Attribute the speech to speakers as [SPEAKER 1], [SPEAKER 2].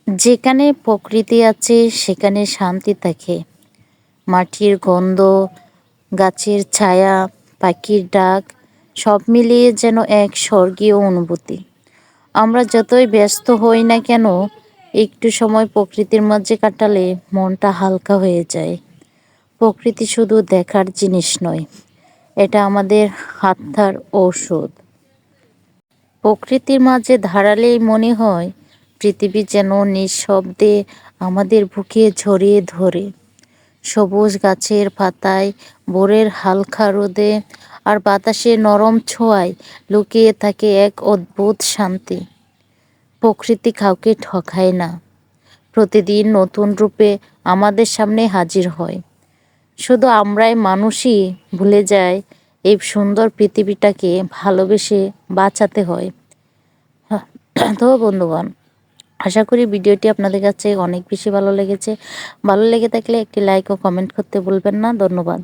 [SPEAKER 1] যেখানে প্রকৃতি আছে সেখানে শান্তি থাকে। মাটির গন্ধ, গাছের ছায়া, পাখির ডাক সব মিলিয়ে যেন এক স্বর্গীয় অনুভূতি। আমরা যতই ব্যস্ত হই না কেন, একটু সময় প্রকৃতির মাঝে কাটালে মনটা হালকা হয়ে যায়। প্রকৃতি শুধু দেখার জিনিস নয়, এটা আমাদের আত্মার ঔষধ। প্রকৃতির মাঝে দাঁড়ালেই মনে হয় পৃথিবী যেন নিঃশব্দে আমাদের বুকে জড়িয়ে ধরে। সবুজ গাছের পাতায়, ভোরের হালকা রোদে আর বাতাসের নরম ছোঁয়ায় লুকিয়ে থাকে এক অদ্ভুত শান্তি। প্রকৃতি কাউকে ঠকায় না, প্রতিদিন নতুন রূপে আমাদের সামনে হাজির হয়। শুধু আমরাই মানুষই ভুলে যাই এই সুন্দর পৃথিবীটাকে ভালোবেসে বাঁচাতে হয়। তো বন্ধুগণ, আশা করি ভিডিওটি আপনাদের কাছে অনেক বেশি ভালো লেগেছে। ভালো লেগে থাকলে একটি লাইক ও কমেন্ট করতে ভুলবেন না। ধন্যবাদ।